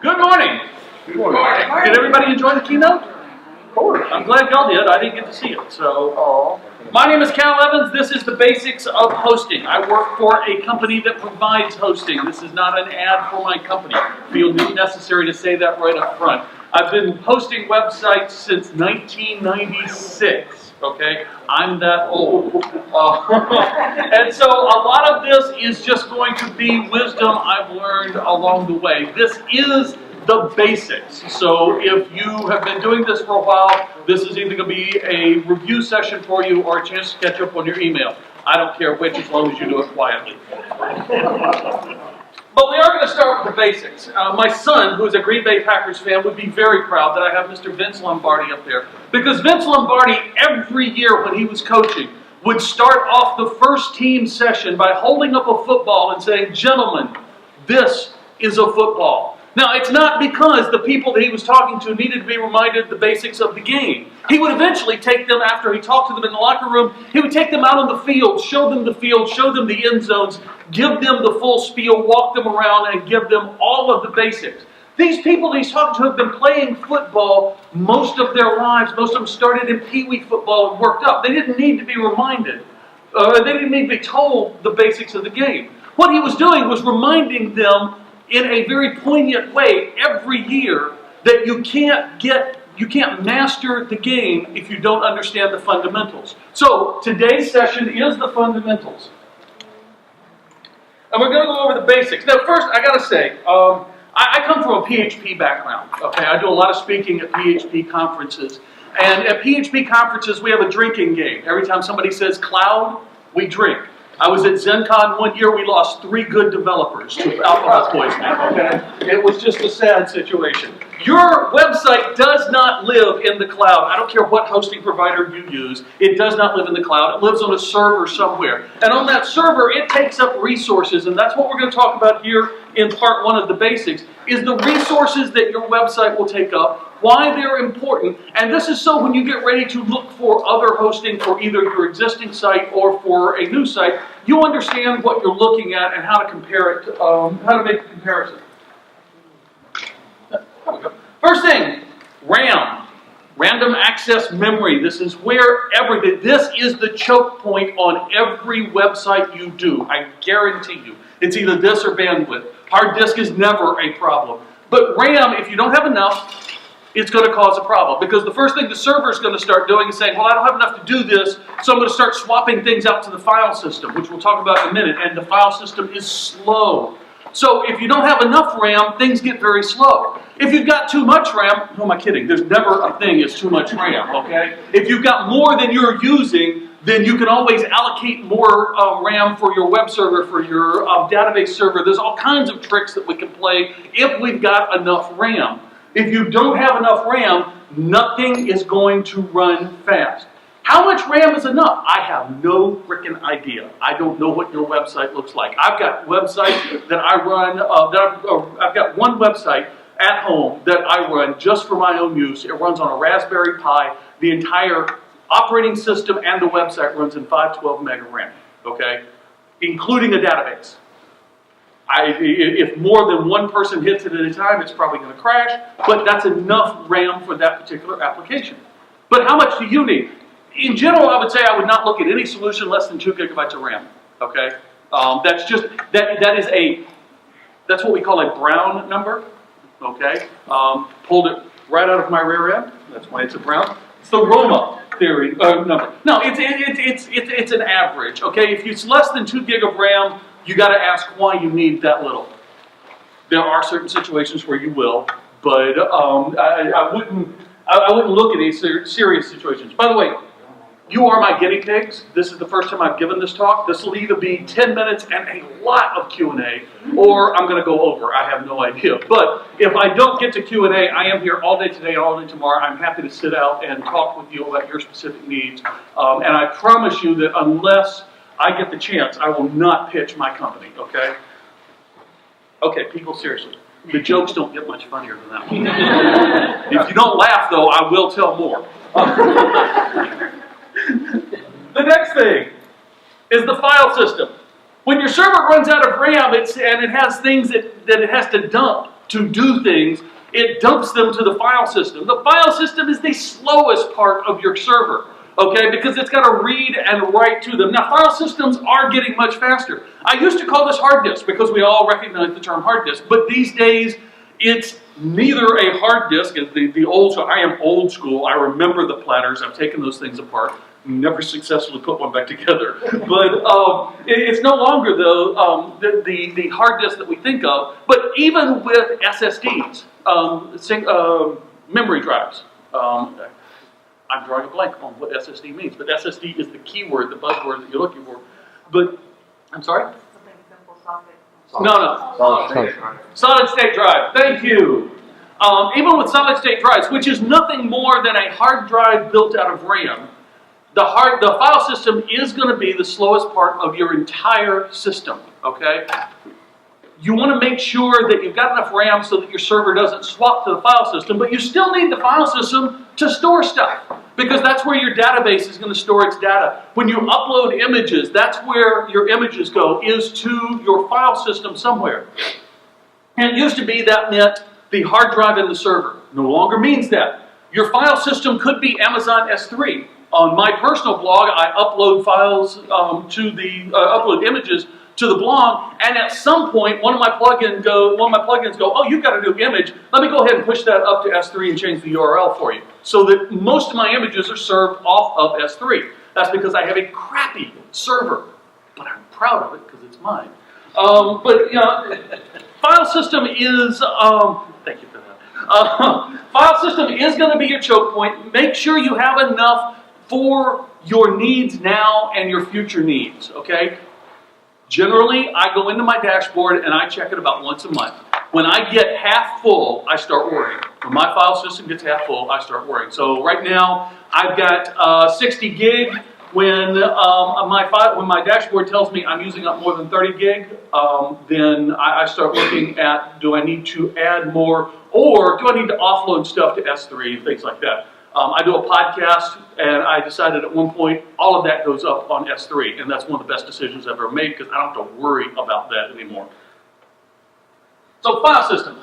Good morning. Good morning. Did everybody enjoy the keynote? I'm glad y'all did. I didn't get to see it. So, my name is Cal Evans. This is the basics of hosting. I work for a company that provides hosting. This is not an ad for my company. I feel it necessary to say that right up front. I've been hosting websites since 1996. Okay, I'm that old. And so a lot of this is just going to be wisdom I've learned along the way. This is the basics. So if you have been doing this for a while, this is either going to be a review session for you or a chance to catch up on your email. I don't care which, as long as you do it quietly. But we are going to start with the basics. My son, who is a Green Bay Packers fan, would be very proud that I have Mr. Vince Lombardi up there. Because Vince Lombardi, every year when he was coaching, would start off the first team session by holding up a football and saying, "Gentlemen, this is a football." Now, it's not because the people that he was talking to needed to be reminded the basics of the game. He would eventually take them, after he talked to them in the locker room, he would take them out on the field, show them the end zones, give them the full spiel, walk them around, and give them all of the basics. These people that he's talking to have been playing football most of their lives. Most of them started in Pee-wee football and worked up. They didn't need to be reminded. They didn't need to be told the basics of the game. What he was doing was reminding them in a very poignant way every year that you can't master the game if you don't understand the fundamentals. So today's session is the fundamentals. And we're going to go over the basics. Now first, I got to say, I come from a PHP background. Okay, I do a lot of speaking at PHP conferences. And at PHP conferences, we have a drinking game. Every time somebody says cloud, we drink. I was at ZenCon one year, we lost 3 good developers to alcohol poisoning, okay? It was just a sad situation. Your website does not live in the cloud. I don't care what hosting provider you use. It does not live in the cloud. It lives on a server somewhere. And on that server, it takes up resources, and that's what we're going to talk about here in part 1 of the basics, is the resources that your website will take up, why they're important, and this is so when you get ready to look for other hosting for either your existing site or for a new site, you understand what you're looking at and how to compare it, how to make a comparison. First thing, RAM, random access memory. This is where this is the choke point on every website you do. I guarantee you. It's either this or bandwidth. Hard disk is never a problem. But RAM, if you don't have enough, it's going to cause a problem. Because the first thing the server is going to start doing is saying, well, I don't have enough to do this, so I'm going to start swapping things out to the file system, which we'll talk about in a minute. And the file system is slow. So if you don't have enough RAM, things get very slow. If you've got too much RAM, who am I kidding? There's never a thing as too much RAM, okay? If you've got more than you're using, then you can always allocate more RAM for your web server, for your database server. There's all kinds of tricks that we can play if we've got enough RAM. If you don't have enough RAM, nothing is going to run fast. How much RAM is enough? I have no freaking idea. I don't know what your website looks like. I've got websites that I run, I've got one website at home that I run just for my own use. It runs on a Raspberry Pi. The entire operating system and the website runs in 512 meg RAM, okay? Including a database. If more than one person hits it at a time, it's probably going to crash, but that's enough RAM for that particular application. But how much do you need? In general, I would say I would not look at any solution less than 2 gigabytes of RAM, okay? That's what we call a Brown number, okay? Pulled it right out of my rear end, that's why it's a Brown. It's the Roma theory number. No, it's an average, okay? If it's less than 2 gig of RAM, you got to ask why you need that little. There are certain situations where you will, but I wouldn't look at any serious situations. By the way, you are my guinea pigs. This is the first time I've given this talk. This will either be 10 minutes and a lot of Q&A, or I'm going to go over. I have no idea. But if I don't get to Q&A, I am here all day today and all day tomorrow. I'm happy to sit out and talk with you about your specific needs. And I promise you that unless I get the chance, I will not pitch my company, okay? Okay, people, seriously. The jokes don't get much funnier than that one. If you don't laugh, though, I will tell more. The next thing is the file system. When your server runs out of RAM and it has things that it has to dump, to do things, it dumps them to the file system. The file system is the slowest part of your server, okay, because it's got to read and write to them. Now, file systems are getting much faster. I used to call this hard disk because we all recognize the term hard disk, but these days it's neither a hard disk as the old school. I am old school. I remember the platters. I've taken those things apart. Never successfully put one back together. But it's no longer the hard disk that we think of. But even with SSDs, memory drives. I'm drawing a blank on what SSD means, but SSD is the keyword, the buzzword that you're looking for. But, I'm sorry? Something simple, socket. No. Solid Solid state drive. Thank you. Even with solid state drives, which is nothing more than a hard drive built out of RAM, the file system is going to be the slowest part of your entire system, okay? You want to make sure that you've got enough RAM so that your server doesn't swap to the file system, but you still need the file system to store stuff, because that's where your database is going to store its data. When you upload images, that's where your images go, is to your file system somewhere. And it used to be that meant the hard drive in the server. No longer means that. Your file system could be Amazon S3. On my personal blog, I upload files upload images to the blog, and at some point, one of my plugins go, oh, you've got a new image. Let me go ahead and push that up to S3 and change the URL for you, so that most of my images are served off of S3. That's because I have a crappy server, but I'm proud of it because it's mine. But you know, file system is. Thank you for that. File system is going to be your choke point. Make sure you have enough for your needs now and your future needs, okay? Generally, I go into my dashboard and I check it about once a month. When I get half full, I start worrying. When my file system gets half full, I start worrying. So right now, I've got 60 gig. When my dashboard tells me I'm using up more than 30 gig, then I start looking at, do I need to add more, or do I need to offload stuff to S3 and things like that. I do a podcast, and I decided at one point all of that goes up on S3, and that's one of the best decisions I've ever made because I don't have to worry about that anymore. So file system.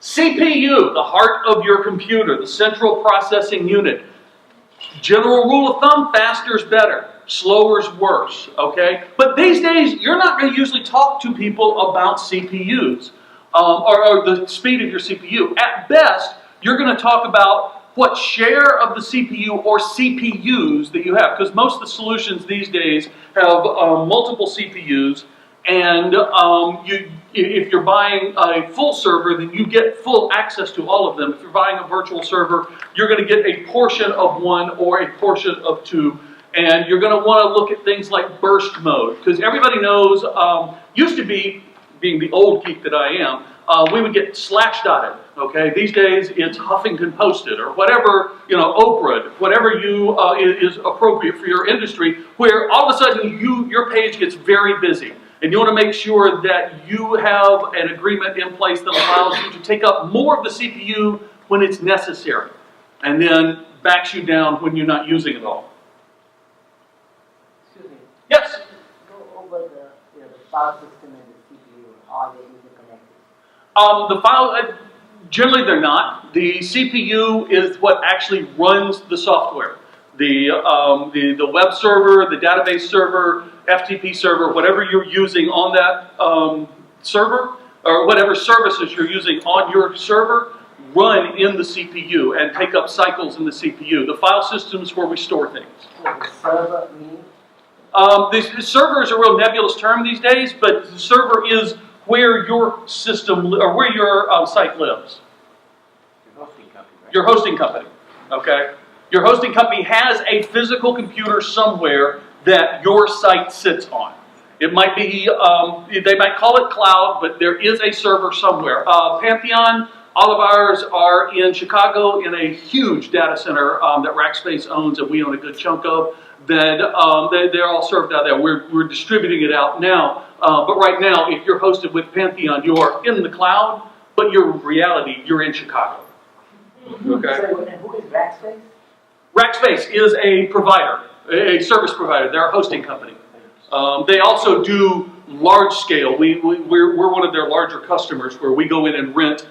CPU, the heart of your computer, the central processing unit. General rule of thumb, faster's better, slower's worse, okay? But these days, you're not going to usually talk to people about CPUs or the speed of your CPU. At best, you're going to talk about what share of the CPU or CPUs that you have, because most of the solutions these days have multiple CPUs, and if you're buying a full server, then you get full access to all of them. If you're buying a virtual server, you're going to get a portion of one or a portion of two, and you're going to want to look at things like burst mode, because everybody knows, used to be, being the old geek that I am, we would get slash dotted, okay? These days, it's Huffington Posted, or whatever, you know, Oprah, whatever is appropriate for your industry, where all of a sudden your page gets very busy. And you want to make sure that you have an agreement in place that allows you to take up more of the CPU when it's necessary, and then backs you down when you're not using it all. Excuse me. Yes? Go over the file system and the CPU, how they interconnected. Generally they're not. The CPU is what actually runs the software. The web server, the database server, FTP server, whatever you're using on that server, or whatever services you're using on your server, run in the CPU and take up cycles in the CPU. The file system is where we store things. What does server mean? The server is a real nebulous term these days, but the server is where your system, or where your site lives. Your hosting company, right? Your hosting company, okay? Your hosting company has a physical computer somewhere that your site sits on. It might be, they might call it cloud, but there is a server somewhere. Pantheon, all of ours are in Chicago in a huge data center that Rackspace owns and we own a good chunk of. They're all served out there. We're distributing it out now. But right now, if you're hosted with Pantheon, you are in the cloud, but your reality, you're in Chicago. Okay. So, and who is Rackspace? Rackspace is a provider, a service provider. They're a hosting company. They also do large scale. We're one of their larger customers where we go in and rent.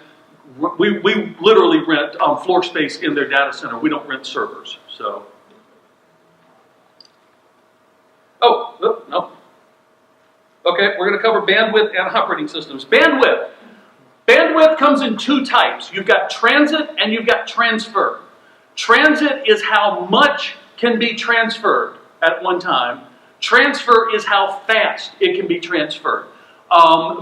We literally rent floor space in their data center. We don't rent servers. So. Oh, no. Okay, we're going to cover bandwidth and operating systems. Bandwidth. Bandwidth comes in two types. You've got transit and you've got transfer. Transit is how much can be transferred at one time. Transfer is how fast it can be transferred.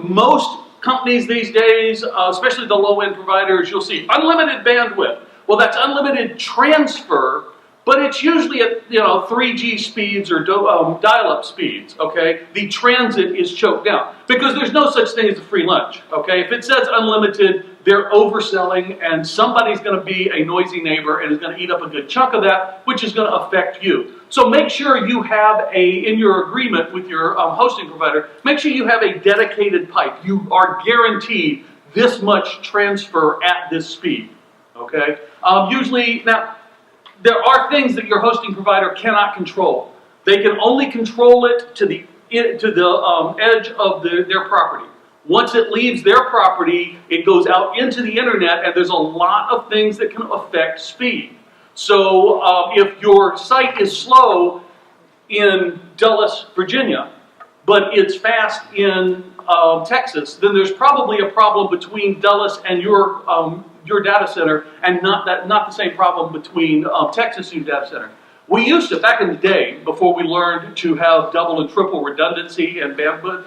Most companies these days, especially the low-end providers, you'll see unlimited bandwidth. Well, that's unlimited transfer, but it's usually at 3G speeds or dial-up speeds. Okay, the transit is choked down because there's no such thing as a free lunch. Okay, if it says unlimited, they're overselling, and somebody's going to be a noisy neighbor and is going to eat up a good chunk of that, which is going to affect you. So make sure you have in your agreement with your hosting provider, make sure you have a dedicated pipe. You are guaranteed this much transfer at this speed. Okay, usually now. There are things that your hosting provider cannot control. They can only control it to the edge of their property. Once it leaves their property, it goes out into the internet, and there's a lot of things that can affect speed. So if your site is slow in Dulles, Virginia, but it's fast in Texas, then there's probably a problem between Dulles and your data center, and not the same problem between Texas and your data center. We used to, back in the day, before we learned to have double and triple redundancy and bandwidth,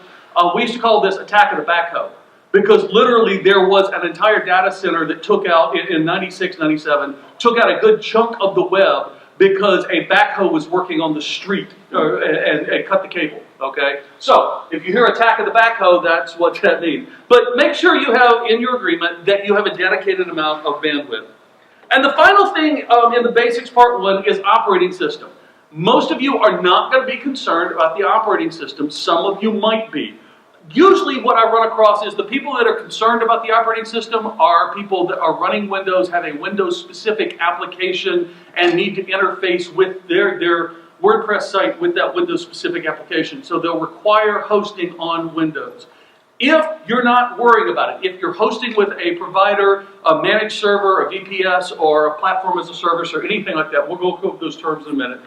we used to call this attack of the backhoe. Because literally there was an entire data center that took out, in 96, 97, took out a good chunk of the web because a backhoe was working on the street and cut the cable. Okay, so if you hear attack of the backhoe, that's what that means. But make sure you have in your agreement that you have a dedicated amount of bandwidth. And the final thing in the basics part 1 is operating system. Most of you are not going to be concerned about the operating system. Some of you might be. Usually what I run across is the people that are concerned about the operating system are people that are running Windows, have a Windows-specific application, and need to interface with their WordPress site with that Windows-specific application. So they'll require hosting on Windows. If you're not worrying about it, if you're hosting with a provider, a managed server, a VPS, or a platform as a service, or anything like that, we'll go over those terms in a minute,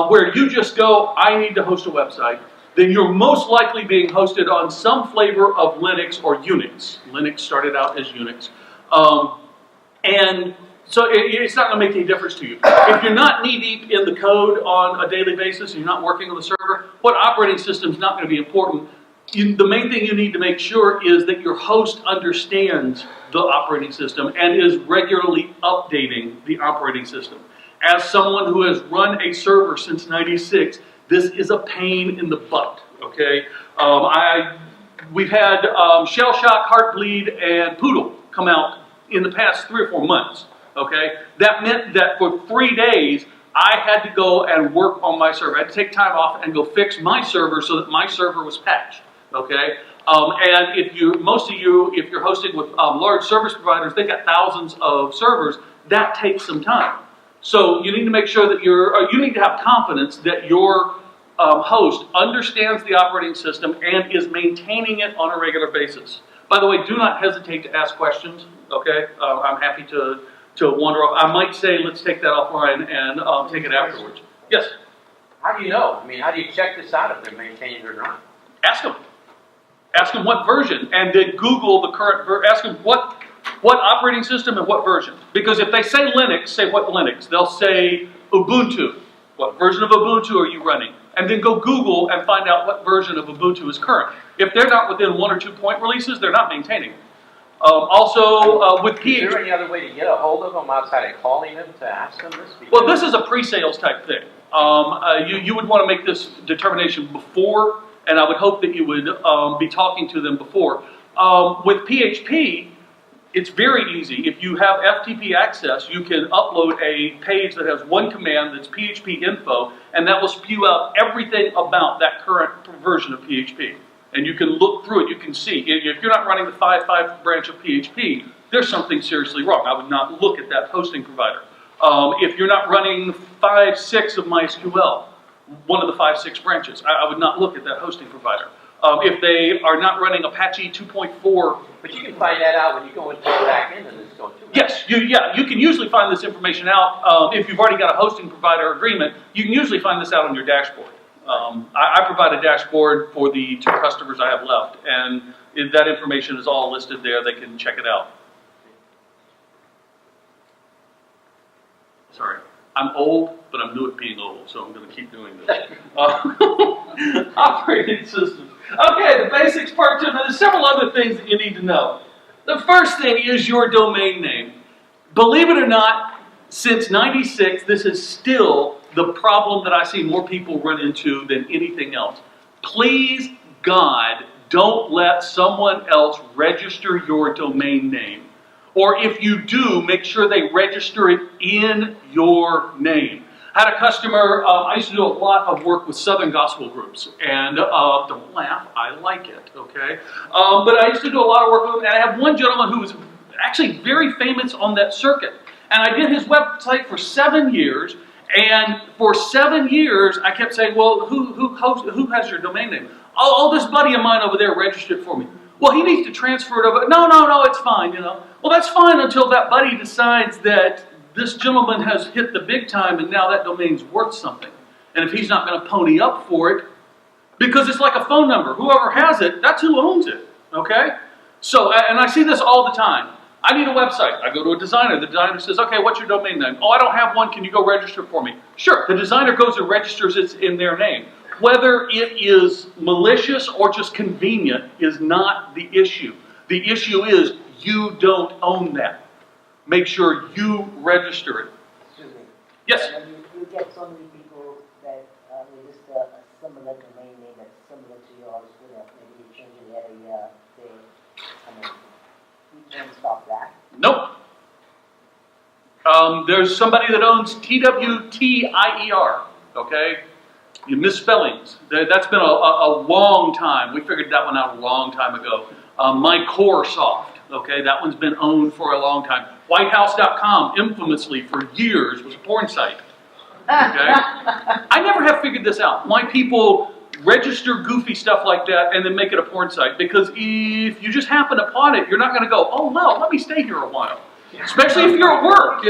where you just go, I need to host a website, then you're most likely being hosted on some flavor of Linux or Unix. Linux started out as Unix. And so it's not going to make any difference to you. If you're not knee-deep in the code on a daily basis, and you're not working on the server, what operating system is not going to be important. The main thing you need to make sure is that your host understands the operating system and is regularly updating the operating system. As someone who has run a server since '96, this is a pain in the butt, okay? We've had Shell Shock, Heartbleed, and Poodle come out in the past 3 or 4 months, okay? That meant that for 3 days, I had to go and work on my server. I had to take time off and go fix my server so that my server was patched, okay? And if you're hosting with large service providers, they've got thousands of servers, that takes some time. So you need to make sure that you need to have confidence that your host understands the operating system and is maintaining it on a regular basis. By the way, do not hesitate to ask questions, okay? I'm happy to wander off. I might say, let's take that offline and take it afterwards. Yes? How do you know? I mean, how do you check this out if they're maintaining it or not? Ask them. Ask them what version, and then Google the current version. Ask them what operating system and what version. Because if they say Linux, say what Linux. They'll say Ubuntu. What version of Ubuntu are you running? And then go Google and find out what version of Ubuntu is current. If they're not within 1 or 2 point releases, they're not maintaining it. Also, with PHP. Is there any other way to get a hold of them outside of calling them to ask them this? Well, this is a pre-sales type thing. You would want to make this determination before, and I would hope that you would be talking to them before. With PHP, it's very easy. If you have FTP access, you can upload a page that has one command that's PHP info, and that will spew out everything about that current version of PHP. And you can look through it, you can see. If you're not running the 5.5 branch of PHP, there's something seriously wrong. I would not look at that hosting provider. If you're not running 5.6 of MySQL, one of the 5.6 branches, I would not look at that hosting provider. If they are not running Apache 2.4, But you can find that out when you go into the back end of this store too. right? yes, you can usually find this information out. If you've already got a hosting provider agreement, you can usually find this out on your dashboard. I provide a dashboard for the 2 customers I have left, and that information is all listed there. They can check it out. Sorry, I'm old, but I'm new at being old, so I'm going to keep doing this. Operating systems. Okay, the basics part 2. Now, there's several other things that you need to know. The first thing is your domain name. Believe it or not, since '96, this is still the problem that I see more people run into than anything else. Please, God, don't let someone else register your domain name. Or if you do, make sure they register it in your name. I had a customer, I used to do a lot of work with Southern gospel groups, and don't laugh, I like it, okay? But I used to do a lot of work with them, and I have one gentleman who was actually very famous on that circuit. And I did his website for 7 years, and for 7 years, I kept saying, well, who has your domain name? Oh, this buddy of mine over there registered for me. Well, he needs to transfer it over. No, it's fine, you know. Well, that's fine until that buddy decides that this gentleman has hit the big time and now that domain's worth something. And if he's not going to pony up for it, because it's like a phone number. Whoever has it, that's who owns it, okay? So, and I see this all the time. I need a website. I go to a designer. The designer says, okay, what's your domain name? Oh, I don't have one. Can you go register for me? Sure. The designer goes and registers it in their name. Whether it is malicious or just convenient is not the issue. The issue is you don't own that. Make sure you register it. Excuse me. Yes? You get so many people that register a similar domain name that's similar to yours, maybe you change the letter, you can stop that. Nope. There's somebody that owns TWTIER, okay? You misspellings. That's been a long time. We figured that one out a long time ago. MyCoreSoft, okay? That one's been owned for a long time. WhiteHouse.com, infamously for years, was a porn site. Okay? I never have figured this out. Why people register goofy stuff like that and then make it a porn site. Because if you just happen upon it, you're not going to go, oh, well, let me stay here a while. Especially if you're at work.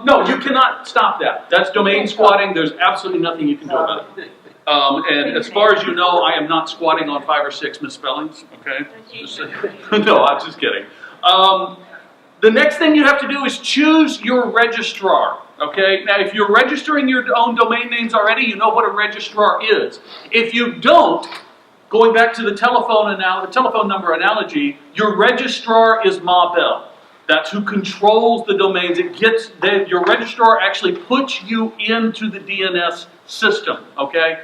No, you cannot stop that. That's domain squatting. There's absolutely nothing you can do about it. And as far as you know, I am not squatting on 5 or 6 misspellings. Okay? No, I'm just kidding. The next thing you have to do is choose your registrar. Okay? Now, if you're registering your own domain names already, you know what a registrar is. If you don't, going back to the telephone number analogy, your registrar is Ma Bell. That's who controls the domains. Your registrar actually puts you into the DNS system. Okay.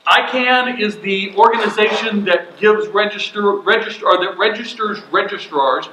ICANN is the organization that gives registers registrars.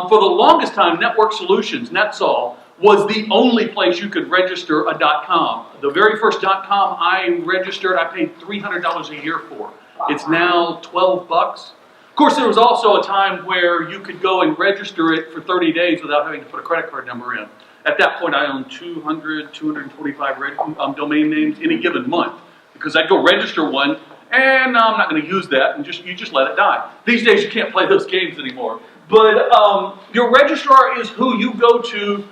For the longest time, Network Solutions, NetSol, was the only place you could register a .com. The very first .com I registered, I paid $300 a year for. It's now $12. Of course, there was also a time where you could go and register it for 30 days without having to put a credit card number in. At that point, I owned 225 domain names any given month because I'd go register one, and no, I'm not going to use that, and you just let it die. These days, you can't play those games anymore. But your registrar is who you go to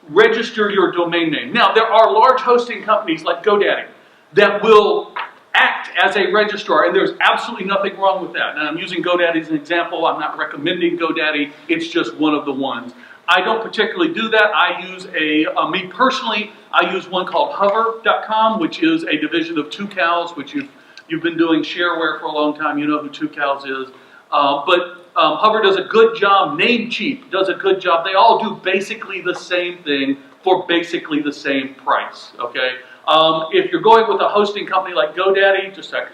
register your domain name. Now, there are large hosting companies like GoDaddy that will act as a registrar, and there's absolutely nothing wrong with that. And I'm using GoDaddy as an example. I'm not recommending GoDaddy. It's just one of the ones. I don't particularly do that. I use me personally, I use one called Hover.com, which is a division of Tucows, which you've been doing shareware for a long time. You know who Tucows is. Hover does a good job. Namecheap does a good job. They all do basically the same thing for basically the same price. Okay. If you're going with a hosting company like GoDaddy, just a sec,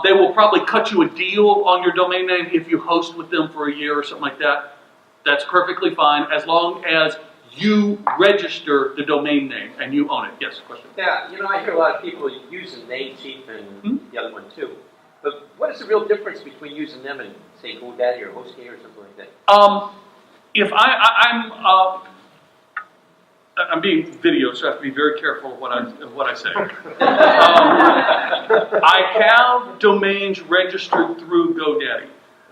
they will probably cut you a deal on your domain name if you host with them for a year or something like that. That's perfectly fine as long as you register the domain name and you own it. Yes, question? Yeah, I hear a lot of people using Namecheap and the other one too. But what is the real difference between using them and, say, GoDaddy or HostGator or something like that? I'm being videoed, so I have to be very careful of what I say. I have domains registered through GoDaddy.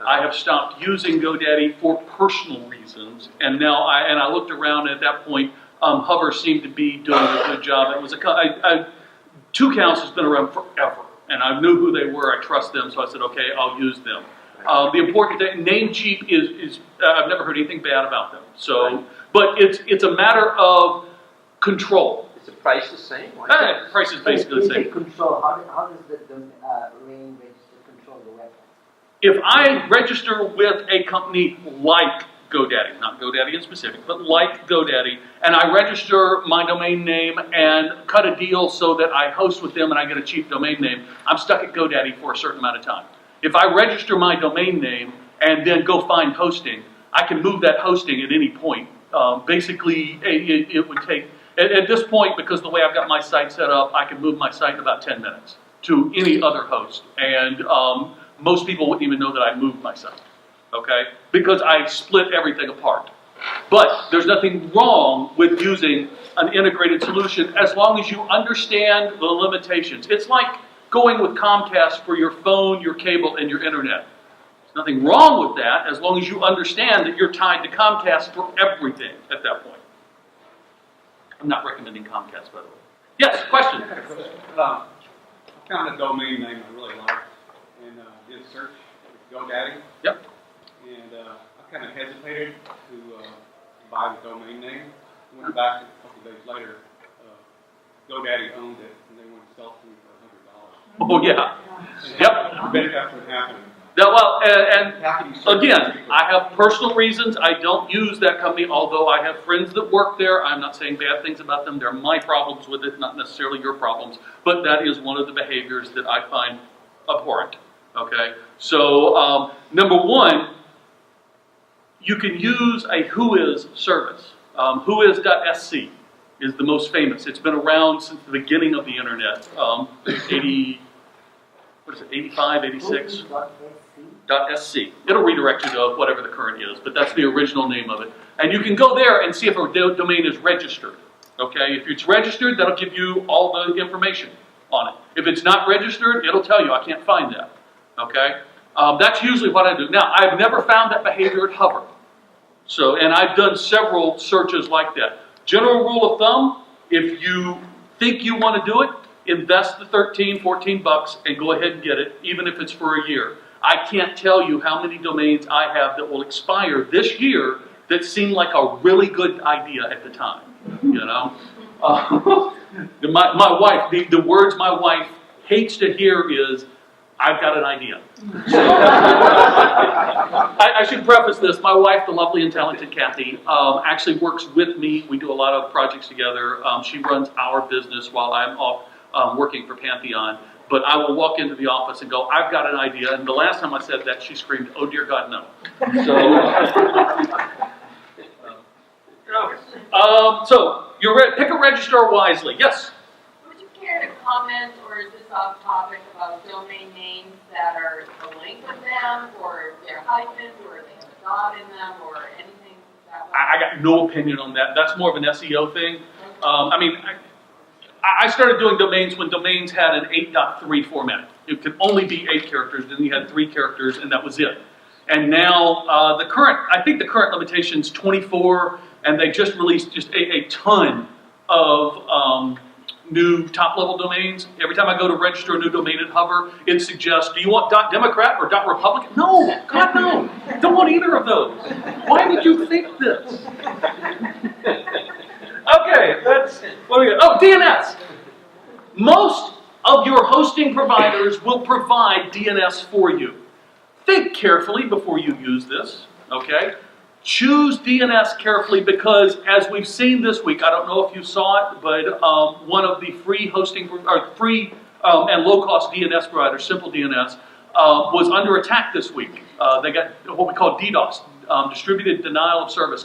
I have stopped using GoDaddy for personal reasons, and now I looked around, and at that point, Hover seemed to be doing a good job. It was Two Counts has been around forever, and I knew who they were. I trust them, so I said, okay, I'll use them. The important thing, Namecheap is I've never heard anything bad about them. So, but it's a matter of control. Is the price the same? Price is basically the When you say same. control, how does the domain register control the website? If I register with a company like GoDaddy, not GoDaddy in specific, but like GoDaddy, and I register my domain name and cut a deal so that I host with them and I get a cheap domain name, I'm stuck at GoDaddy for a certain amount of time. If I register my domain name and then go find hosting, I can move that hosting at any point. Basically, it would take, at this point, because the way I've got my site set up, I can move my site in about 10 minutes to any other host. And most people wouldn't even know that I moved my site, okay? Because I split everything apart. But there's nothing wrong with using an integrated solution as long as you understand the limitations. It's like going with Comcast for your phone, your cable, and your internet. There's nothing wrong with that as long as you understand that you're tied to Comcast for everything at that point. I'm not recommending Comcast, by the way. Yes, question? I found a domain name I really liked and did a search with GoDaddy. Yep. And I kind of hesitated to buy the domain name. Went back a couple days later. GoDaddy owned it, and they wanted to sell it to me for $100. Oh, yeah. Yep. I bet that's what happened. Now, well, and How can you search again, people? I have personal reasons. I don't use that company, although I have friends that work there. I'm not saying bad things about them. They're my problems with it, not necessarily your problems. But that is one of the behaviors that I find abhorrent. Okay? So, number one, you can use a Whois service. Whois.sc is the most famous. It's been around since the beginning of the internet. 85, 86? .sc. It'll redirect you to whatever the current is, but that's the original name of it. And you can go there and see if a domain is registered. Okay? If it's registered, that'll give you all the information on it. If it's not registered, it'll tell you, I can't find that. Okay? That's usually what I do. Now, I've never found that behavior at Hover. So, and I've done several searches like that. General rule of thumb, if you think you want to do it, invest the $13, $14 and go ahead and get it, even if it's for a year. I can't tell you how many domains I have that will expire this year that seemed like a really good idea at the time. You know, my wife, the words my wife hates to hear is, "I've got an idea." So, I should preface this. My wife, the lovely and talented Kathy, actually works with me. We do a lot of projects together. She runs our business while I'm off working for Pantheon. But I will walk into the office and go, "I've got an idea." And the last time I said that, she screamed, "Oh dear God, no." So you're pick a registrar wisely. Yes? Would you care to comment, or is this off topic, about domain names that are a link to them, or if they're hyphens, or they have a dot in them, or anything that way? I got no opinion on that. That's more of an SEO thing. I started doing domains when domains had an 8.3 format. It could only be 8 characters, then you had 3 characters, and that was it. And now, I think the current limitation is 24, and they just released just a ton of new top-level domains. Every time I go to register a new domain at Hover, it suggests, do you want .democrat or .republican? No, God no, don't want either of those. Why would you think this? Okay, what do we got? Oh, DNS. Most of your hosting providers will provide DNS for you. Think carefully before you use this, okay? Choose DNS carefully because, as we've seen this week, I don't know if you saw it, but one of the free and low-cost DNS providers, Simple DNS, was under attack this week. They got what we call DDoS, distributed denial of service,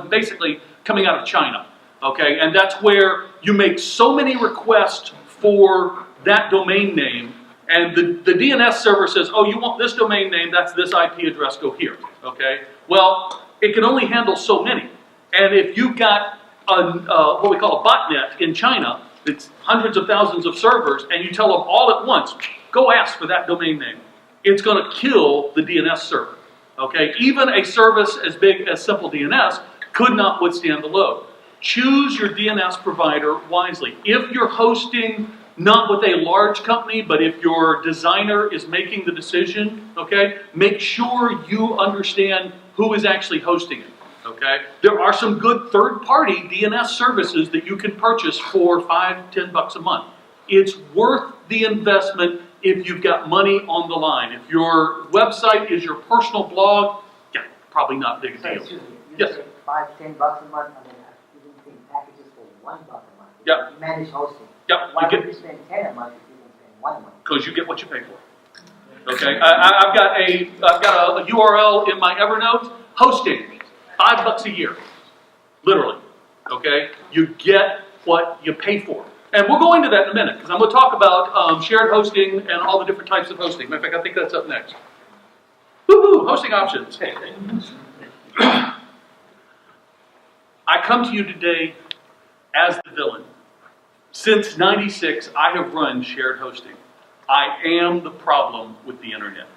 basically coming out of China. Okay, and that's where you make so many requests for that domain name, and the DNS server says, "Oh, you want this domain name? That's this IP address. Go here." Okay. Well, it can only handle so many, and if you've got what we call a botnet in China. It's hundreds of thousands of servers, and you tell them all at once, go ask for that domain name. It's going to kill the DNS server. Okay, even a service as big as Simple DNS could not withstand the load. Choose your DNS provider wisely. If you're hosting not with a large company, but if your designer is making the decision, okay, make sure you understand who is actually hosting it. Okay, there are some good third-party DNS services that you can purchase for $5-10 a month. It's worth the investment if you've got money on the line. If your website is your personal blog, yeah, probably not a big So, deal. excuse me, you Yes. said $5-10 a month, I mean, you didn't think packages for $1 a month. Yeah. You manage hosting. Yeah, Why you would get, you spend 10 a month if you can spend 1 a month? because you get what you pay for. Okay, I've got a URL in my Evernote, hosting, $5 a year, literally. Okay, you get what you pay for. And we'll go into that in a minute, because I'm going to talk about shared hosting and all the different types of hosting. Matter of fact, I think that's up next. Woohoo, hosting options. I come to you today as the villain. Since '96, I have run shared hosting. I am the problem with the internet.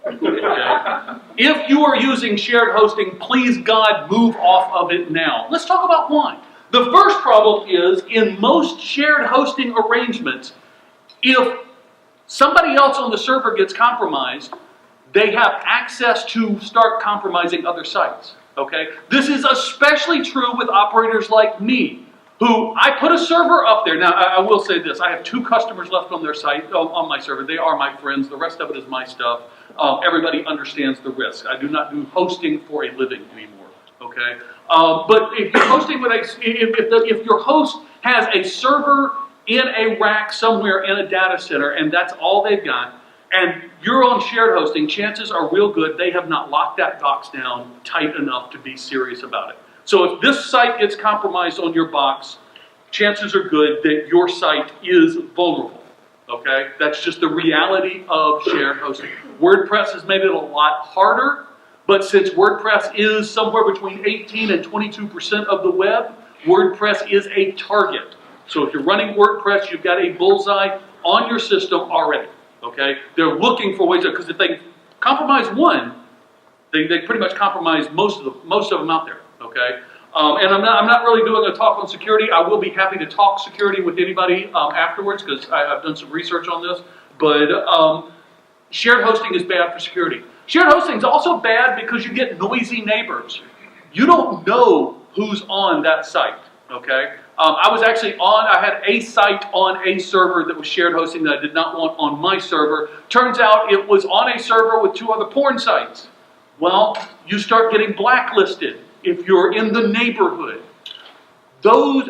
Okay? If you are using shared hosting, please God, move off of it now. Let's talk about why. The first problem is, in most shared hosting arrangements, if somebody else on the server gets compromised, they have access to start compromising other sites. Okay? This is especially true with operators like me, who I put a server up there. Now, I will say this. I have 2 customers left on their site, on my server. They are my friends. The rest of it is my stuff. Everybody understands the risk. I do not do hosting for a living anymore. Okay? But if you're hosting with if your host has a server in a rack somewhere in a data center and that's all they've got, and you're on shared hosting, chances are real good they have not locked that box down tight enough to be serious about it. So if this site gets compromised on your box, chances are good that your site is vulnerable. Okay? That's just the reality of shared hosting. WordPress has made it a lot harder, but since WordPress is somewhere between 18 and 22% of the web, WordPress is a target. So if you're running WordPress, you've got a bullseye on your system already. Okay? They're looking for ways to, because if they compromise one, they pretty much compromise most of them out there. Okay? And I'm not really doing a talk on security. I will be happy to talk security with anybody afterwards, because I've done some research on this. But shared hosting is bad for security. Shared hosting is also bad because you get noisy neighbors. You don't know who's on that site. Okay? I had a site on a server that was shared hosting that I did not want on my server. Turns out it was on a server with 2 other porn sites. Well, you start getting blacklisted if you're in the neighborhood. You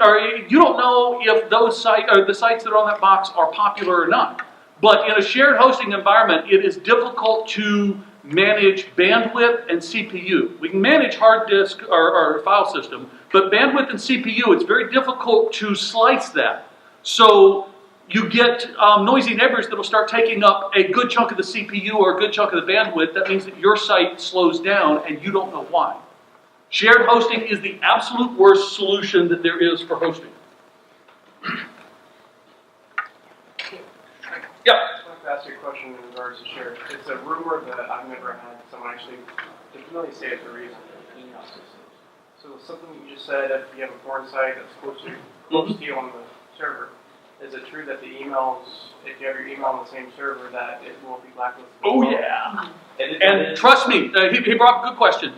don't know if those sites or the sites that are on that box are popular or not. But in a shared hosting environment, it is difficult to manage bandwidth and CPU. We can manage hard disk or file system, but bandwidth and CPU, it's very difficult to slice that. So you get noisy neighbors that will start taking up a good chunk of the CPU or a good chunk of the bandwidth. That means that your site slows down and you don't know why. Shared hosting is the absolute worst solution that there is for hosting. Yeah. I'd like to ask you a question in regards to shared. It's a rumor that I've never had someone actually definitely say it for a reason, email systems. So something you just said, if you have a porn site that's close to you on the server, is it true that the emails, if you have your email on the same server, that it will be blacklisted? Oh yeah. And trust me, he brought up a good question.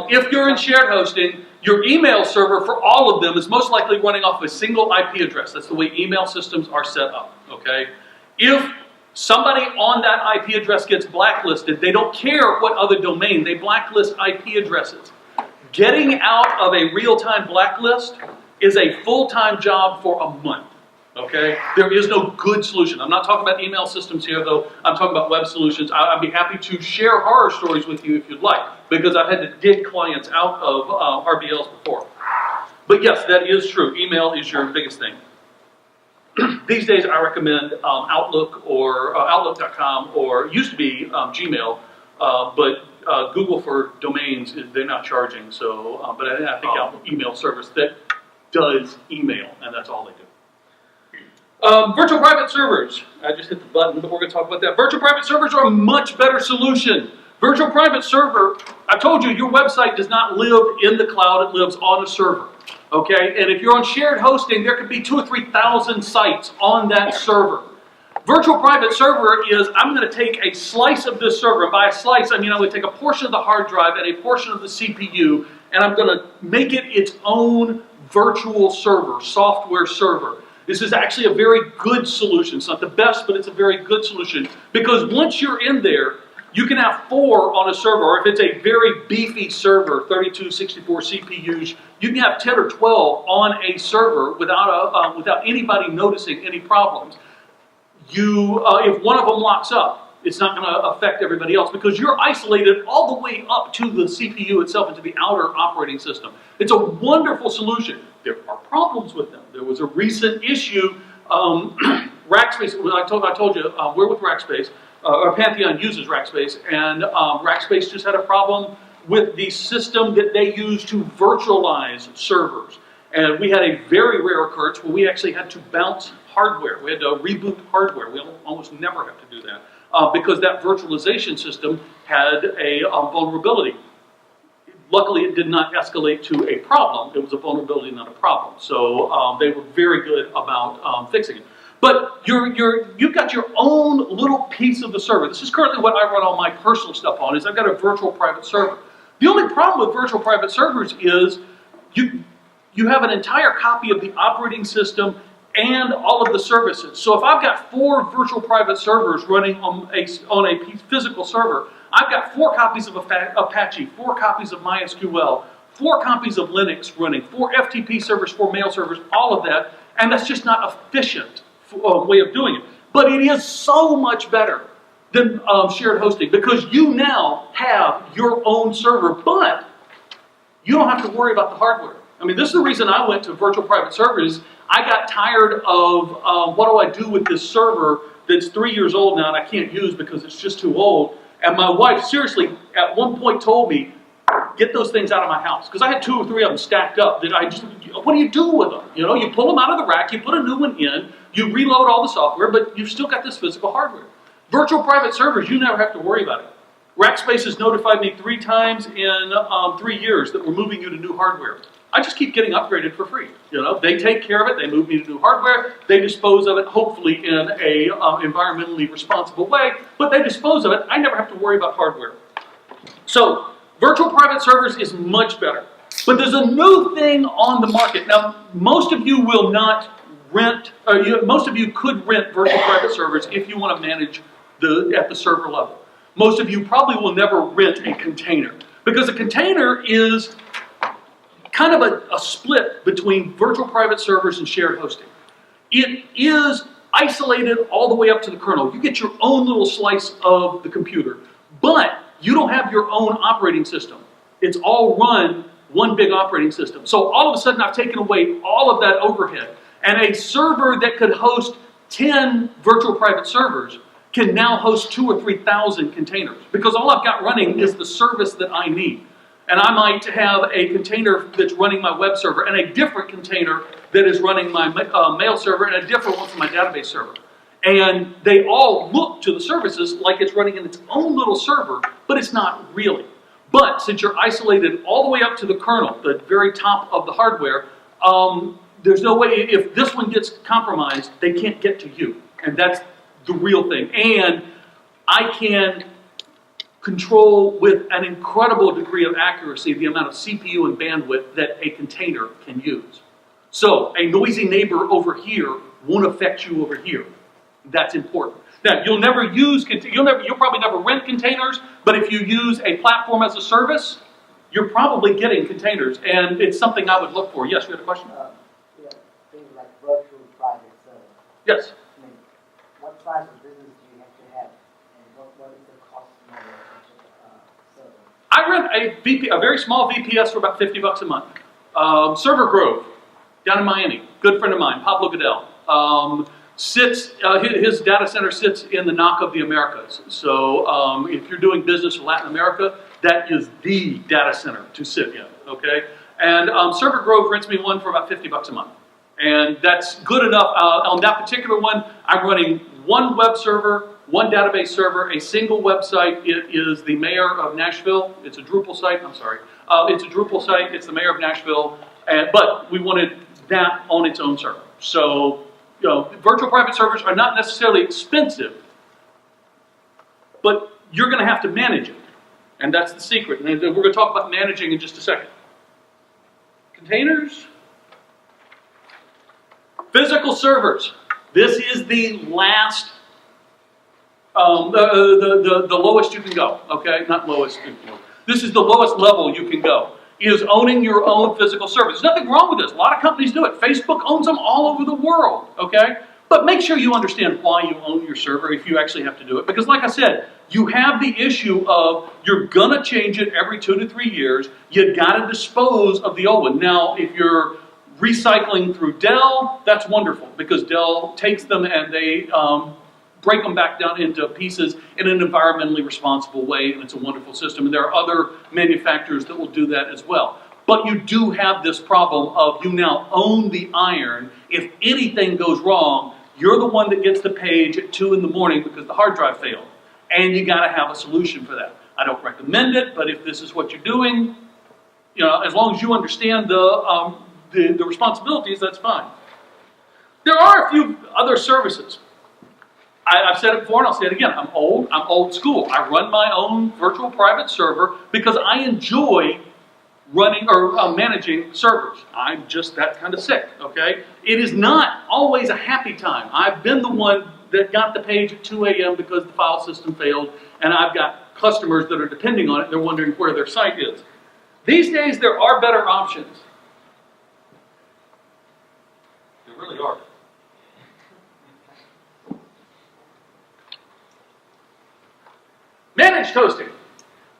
If you're in shared hosting, your email server for all of them is most likely running off a single IP address. That's the way email systems are set up. Okay? If somebody on that IP address gets blacklisted, they don't care what other domain, they blacklist IP addresses. Getting out of a real-time blacklist is a full-time job for a month. Okay? There is no good solution. I'm not talking about email systems here, though. I'm talking about web solutions. I'd be happy to share horror stories with you if you'd like, because I've had to dig clients out of RBLs before. But yes, that is true. Email is your biggest thing. These days, I recommend Outlook or Outlook.com, or used to be Gmail, but Google for domains, they're not charging. So, but I think Outlook email service that does email, and that's all they do. Virtual private servers. I just hit the button, but we're going to talk about that. Virtual private servers are a much better solution. Virtual private server, I told you, your website does not live in the cloud, it lives on a server. Okay, and if you're on shared hosting, there could be 2,000 or 3,000 sites on that server. Virtual private server is, I'm going to take a slice of this server, and by a slice, I mean I'm going to take a portion of the hard drive and a portion of the CPU, and I'm going to make it its own virtual server, software server. This is actually a very good solution. It's not the best, but it's a very good solution, because once you're in there, you can have 4 on a server, or if it's a very beefy server, 32, 64 CPUs, you can have 10 or 12 on a server without anybody noticing any problems. If one of them locks up, it's not going to affect everybody else because you're isolated all the way up to the CPU itself and to the outer operating system. It's a wonderful solution. There are problems with them. There was a recent issue, Rackspace, I told you, we're with Rackspace, or Pantheon uses Rackspace, and Rackspace just had a problem with the system that they use to virtualize servers. And we had a very rare occurrence where we actually had to bounce hardware. We had to reboot hardware. We almost never have to do that because that virtualization system had a vulnerability. Luckily, it did not escalate to a problem. It was a vulnerability, not a problem. So they were very good about fixing it. But you've got your own little piece of the server. This is currently what I run all my personal stuff on, is I've got a virtual private server. The only problem with virtual private servers is you have an entire copy of the operating system and all of the services. So if I've got 4 virtual private servers running on a physical server, I've got 4 copies of Apache, 4 copies of MySQL, 4 copies of Linux running, 4 FTP servers, 4 mail servers, all of that, and that's just not efficient way of doing it. But it is so much better than shared hosting because you now have your own server, but you don't have to worry about the hardware. I mean, this is the reason I went to virtual private servers. I got tired of what do I do with this server that's 3 years old now and I can't use because it's just too old. And my wife seriously at one point told me, get those things out of my house. Because I had 2 or 3 of them stacked up that what do you do with them? You know, you pull them out of the rack, you put a new one in, you reload all the software, but you've still got this physical hardware. Virtual private servers, you never have to worry about it. Rackspace has notified me 3 times in 3 years that we're moving you to new hardware. I just keep getting upgraded for free. You know, they take care of it, they move me to new hardware, they dispose of it, hopefully in a environmentally responsible way, but they dispose of it. I never have to worry about hardware. So, virtual private servers is much better. But there's a new thing on the market. Now, most of you will not rent, most of you could rent virtual private servers if you want to manage at the server level. Most of you probably will never rent a container because a container is kind of a split between virtual private servers and shared hosting. It is isolated all the way up to the kernel. You get your own little slice of the computer, but you don't have your own operating system. It's all run one big operating system. So all of a sudden I've taken away all of that overhead. And a server that could host 10 virtual private servers can now host 2,000 or 3,000 containers because all I've got running is the service that I need. And I might have a container that's running my web server and a different container that is running my mail server and a different one for my database server. And they all look to the services like it's running in its own little server, but it's not really. But since you're isolated all the way up to the kernel, the very top of the hardware, there's no way, if this one gets compromised, they can't get to you. And that's the real thing. And I can control with an incredible degree of accuracy the amount of CPU and bandwidth that a container can use. So a noisy neighbor over here won't affect you over here. That's important. Now, you'll probably never rent containers, but if you use a platform as a service, you're probably getting containers, and it's something I would look for. Yes, you had a question? Things like virtual private servers. Yes. I mean, what size of business do you have to have, and what is the cost of such a server? I rent a very small VPS for about $50 a month. Server Grove, down in Miami, good friend of mine, Pablo Goodell. His data center sits in the NOC of the Americas. So if you're doing business in Latin America, that is the data center to sit in, okay? And Server Grove rents me one for about $50 a month. And that's good enough. On that particular one, I'm running one web server, one database server, a single website. It is the mayor of Nashville. It's a Drupal site. I'm sorry. It's a Drupal site. It's the mayor of Nashville. But we wanted that on its own server. So, virtual private servers are not necessarily expensive, but you're going to have to manage it. And that's the secret. And we're going to talk about managing in just a second. Containers. Physical servers. This is the last, the lowest you can go. Okay, not lowest. This is the lowest level you can go. Is owning your own physical server. There's nothing wrong with this. A lot of companies do it. Facebook owns them all over the world. Okay, but make sure you understand why you own your server if you actually have to do it. Because, like I said, you have the issue of you're gonna change it every 2 to 3 years. You got to dispose of the old one. Now, if you're recycling through Dell, that's wonderful because Dell takes them and they break them back down into pieces in an environmentally responsible way, and it's a wonderful system. And there are other manufacturers that will do that as well. But you do have this problem of you now own the iron. If anything goes wrong, you're the one that gets the page at 2 in the morning because the hard drive failed. And you got to have a solution for that. I don't recommend it, but if this is what you're doing, as long as you understand the responsibilities, that's fine. There are a few other services. I've said it before and I'll say it again. I'm old school. I run my own virtual private server because I enjoy running or managing servers. I'm just that kind of sick, okay? It is not always a happy time. I've been the one that got the page at 2 a.m. because the file system failed, and I've got customers that are depending on it. They're wondering where their site is. These days, there are better options. There really are. Managed hosting.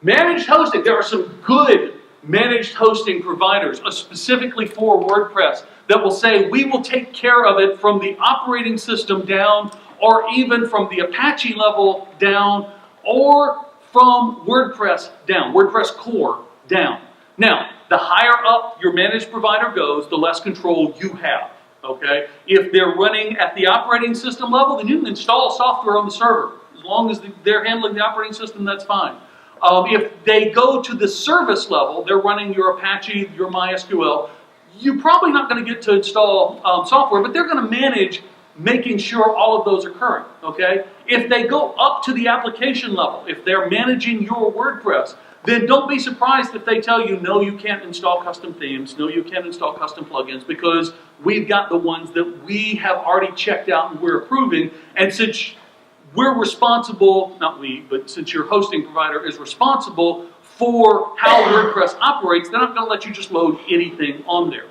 Managed hosting. There are some good managed hosting providers, specifically for WordPress, that will say we will take care of it from the operating system down, or even from the Apache level down, or from WordPress down, WordPress core down. Now, the higher up your managed provider goes, the less control you have. Okay? If they're running at the operating system level, then you can install software on the server. As long as they're handling the operating system, that's fine. If they go to the service level, they're running your Apache, your MySQL, you're probably not going to get to install software, but they're going to manage making sure all of those are current, okay? If they go up to the application level, if they're managing your WordPress, then don't be surprised if they tell you, no, you can't install custom themes, no, you can't install custom plugins, because we've got the ones that we have already checked out and we're approving, and since we're responsible, not we, but since your hosting provider is responsible for how WordPress operates, they're not going to let you just load anything on there.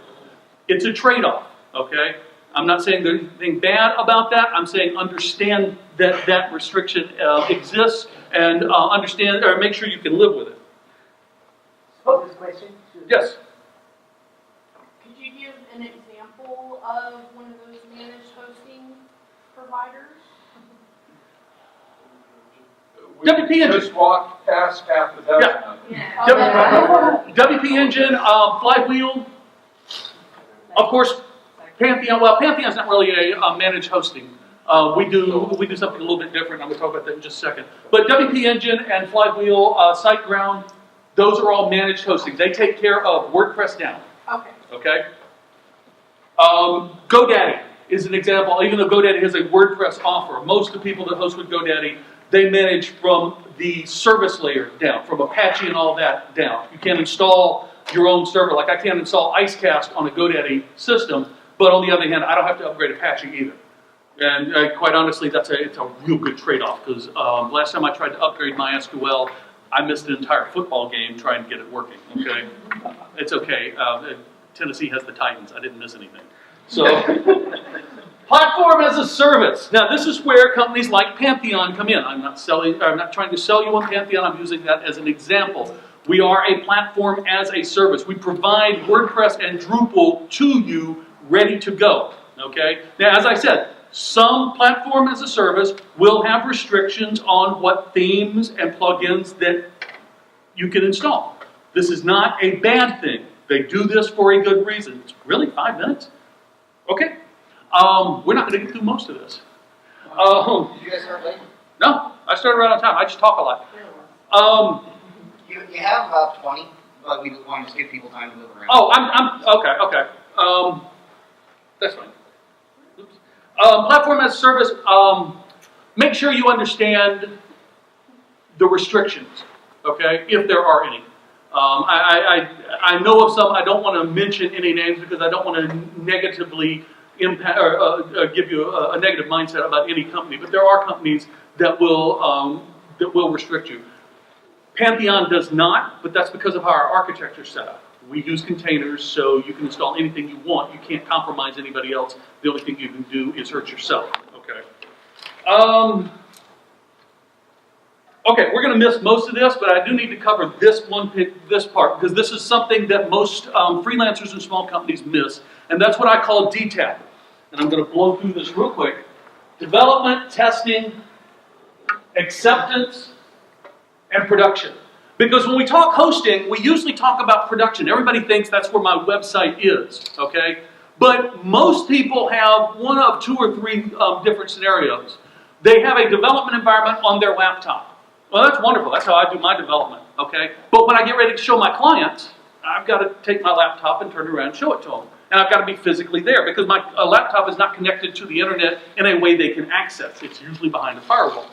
It's a trade-off, okay? I'm not saying there's anything bad about that. I'm saying understand that that restriction exists and understand, or make sure you can live with it. This question? Yes? Could you give an example of one of those managed hosting providers? WP Engine. Just walked past half the dozen of them. Yeah. WP Engine, Flywheel, of course, Pantheon. Well, Pantheon's not really a managed hosting. We do something a little bit different. I'm going to talk about that in just a second. But WP Engine and Flywheel, SiteGround, those are all managed hosting. They take care of WordPress down. Okay. Okay. GoDaddy is an example. Even though GoDaddy has a WordPress offer, most of the people that host with GoDaddy, they manage from the service layer down, from Apache and all that down. You can't install your own server. Like I can't install Icecast on a GoDaddy system, but on the other hand, I don't have to upgrade Apache either. And quite honestly, it's a real good trade-off, because last time I tried to upgrade MySQL, I missed an entire football game trying to get it working, okay? It's okay. Tennessee has the Titans. I didn't miss anything. So, platform as a service. Now, this is where companies like Pantheon come in. I'm not trying to sell you on Pantheon. I'm using that as an example. We are a platform as a service. We provide WordPress and Drupal to you ready to go, okay? Now, as I said, some platform as a service will have restrictions on what themes and plugins that you can install. This is not a bad thing. They do this for a good reason. It's really 5 minutes? Okay. We're not going to get through most of this. Did you guys start late? No, I started right on time. I just talk a lot. You have about 20, but we want to just give people time to move around. Oh, okay. That's fine. Oops. Platform as a service. Make sure you understand the restrictions, okay, if there are any. I know of some. I don't want to mention any names because I don't want to negatively impact or give you a negative mindset about any company. But there are companies that will restrict you. Pantheon does not, but that's because of how our architecture is set up. We use containers, so you can install anything you want. You can't compromise anybody else. The only thing you can do is hurt yourself. Okay. Okay, we're going to miss most of this, but I do need to cover this part, because this is something that most freelancers and small companies miss, and that's what I call DTAP. And I'm going to blow through this real quick. Development, testing, acceptance, and production. Because when we talk hosting, we usually talk about production. Everybody thinks that's where my website is, okay? But most people have one of 2 or 3 different scenarios. They have a development environment on their laptop. Well, that's wonderful. That's how I do my development, okay? But when I get ready to show my clients, I've got to take my laptop and turn it around and show it to them. And I've got to be physically there because my laptop is not connected to the internet in a way they can access. It's usually behind a firewall.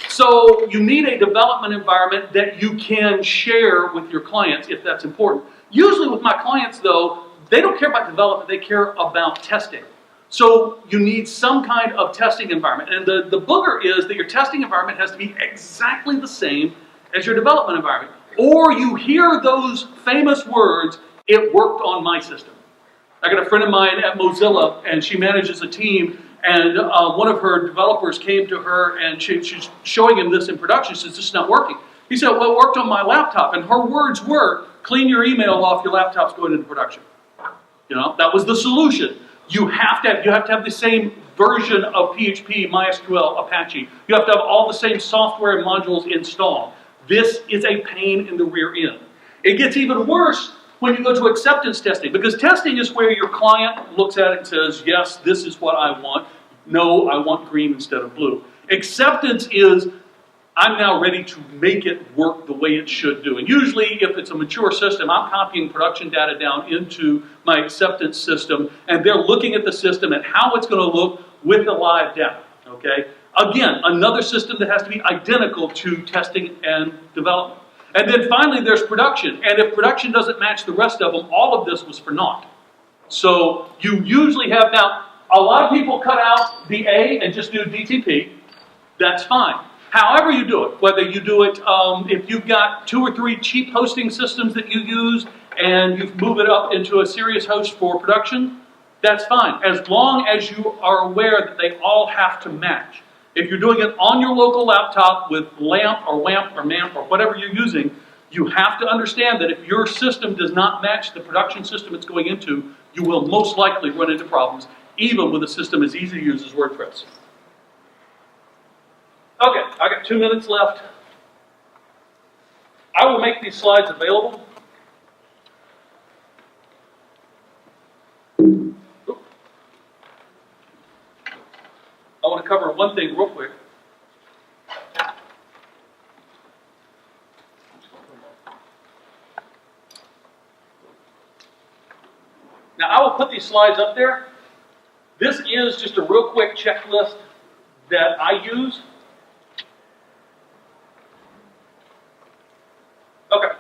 So you need a development environment that you can share with your clients if that's important. Usually with my clients, though, they don't care about development. They care about testing. So you need some kind of testing environment. And the booger is that your testing environment has to be exactly the same as your development environment. Or you hear those famous words, "It worked on my system." I got a friend of mine at Mozilla, and she manages a team, and one of her developers came to her, and she's showing him this in production. She says, "This is not working." He said, "Well, it worked on my laptop." And her words were, "Clean your email off, your laptop's going into production." You know, that was the solution. You have to have the same version of PHP, MySQL, Apache. You have to have all the same software and modules installed. This is a pain in the rear end. It gets even worse when you go to acceptance testing, because testing is where your client looks at it and says, "Yes, this is what I want. No, I want green instead of blue." Acceptance is, I'm now ready to make it work the way it should do. And usually, if it's a mature system, I'm copying production data down into my acceptance system, and they're looking at the system and how it's going to look with the live data, okay? Again, another system that has to be identical to testing and development. And then finally, there's production. And if production doesn't match the rest of them, all of this was for naught. So you usually have, now, a lot of people cut out the A and just do DTP. That's fine. However you do it, whether you do it, if you've got 2 or 3 cheap hosting systems that you use and you move it up into a serious host for production, that's fine, as long as you are aware that they all have to match. If you're doing it on your local laptop with LAMP or WAMP or MAMP or whatever you're using, you have to understand that if your system does not match the production system it's going into, you will most likely run into problems, even with a system as easy to use as WordPress. Okay, I got 2 minutes left. I will make these slides available. I want to cover one thing real quick. Now, I will put these slides up there. This is just a real quick checklist that I use. Okay.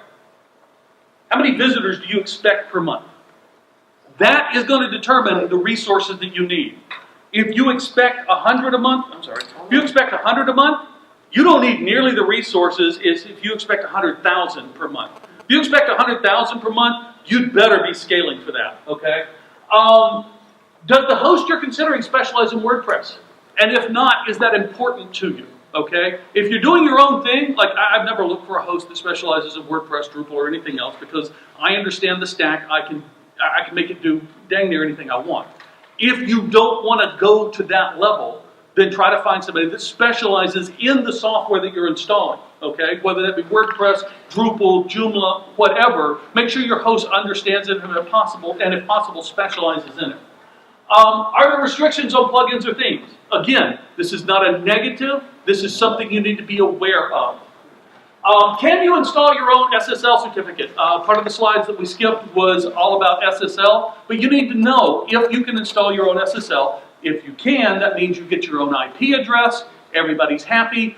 How many visitors do you expect per month? That is going to determine the resources that you need. If you expect 100 a month, if you expect 100 a month, you don't need nearly the resources as if you expect 100,000 per month. If you expect 100,000 per month, you'd better be scaling for that, okay? Does the host you're considering specialize in WordPress? And if not, is that important to you? Okay? If you're doing your own thing, like I've never looked for a host that specializes in WordPress, Drupal, or anything else because I understand the stack. I can make it do dang near anything I want. If you don't want to go to that level, then try to find somebody that specializes in the software that you're installing, okay? Whether that be WordPress, Drupal, Joomla, whatever, make sure your host understands it and if possible, specializes in it. Are there restrictions on plugins or themes? Again, this is not a negative, this is something you need to be aware of. Can you install your own SSL certificate? Part of the slides that we skipped was all about SSL, but you need to know if you can install your own SSL. If you can, that means you get your own IP address, everybody's happy.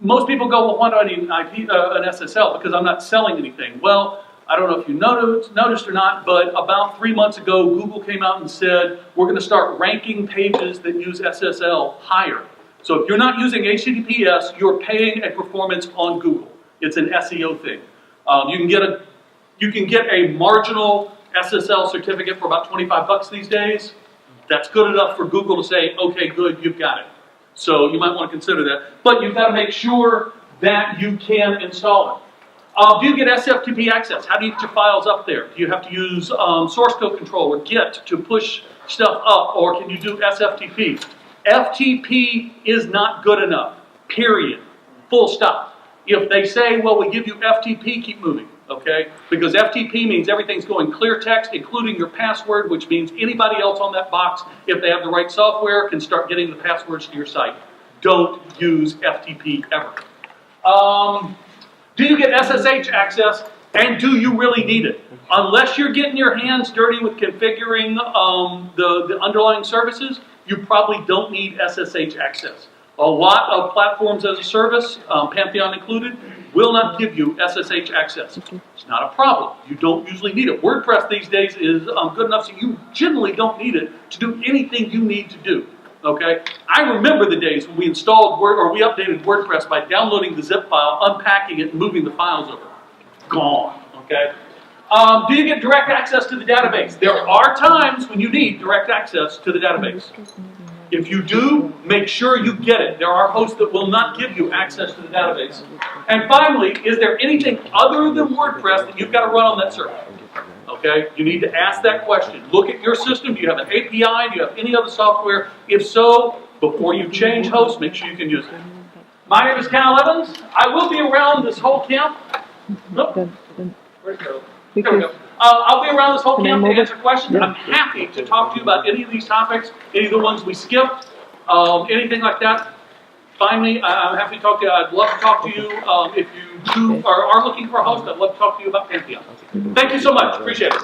Most people go, well, why do I need an SSL? Because I'm not selling anything. Well, I don't know if you noticed or not, but about 3 months ago, Google came out and said, we're going to start ranking pages that use SSL higher. So if you're not using HTTPS, you're paying a performance on Google. It's an SEO thing. You can get a marginal SSL certificate for about 25 bucks these days. That's good enough for Google to say, okay, good, you've got it. So you might want to consider that. But you've got to make sure that you can install it. Do you get SFTP access? How do you get your files up there? Do you have to use source code control or Git to push stuff up, or can you do SFTP? FTP is not good enough, period, full stop. If they say, well, we give you FTP, keep moving, okay? Because FTP means everything's going clear text, including your password, which means anybody else on that box, if they have the right software, can start getting the passwords to your site. Don't use FTP ever. Do you get SSH access, and do you really need it? Unless you're getting your hands dirty with configuring the underlying services, you probably don't need SSH access. A lot of platforms as a service, Pantheon included, will not give you SSH access. It's not a problem. You don't usually need it. WordPress these days is good enough so you generally don't need it to do anything you need to do. Okay? I remember the days when we installed we updated WordPress by downloading the zip file, unpacking it, and moving the files over. Gone. Okay? Do you get direct access to the database? There are times when you need direct access to the database. If you do, make sure you get it. There are hosts that will not give you access to the database. And finally, is there anything other than WordPress that you've got to run on that server? Okay, you need to ask that question. Look at your system. Do you have an API? Do you have any other software? If so, before you change hosts, make sure you can use it. My name is Cal Evans. I will be around this whole camp. Where'd it go? There we go. I'll be around this whole camp to answer questions. I'm happy to talk to you about any of these topics, any of the ones we skipped, anything like that. Find me. I'm happy to talk to you. I'd love to talk to you. If you are looking for a host, I'd love to talk to you about Pantheon. Thank you so much. Appreciate it.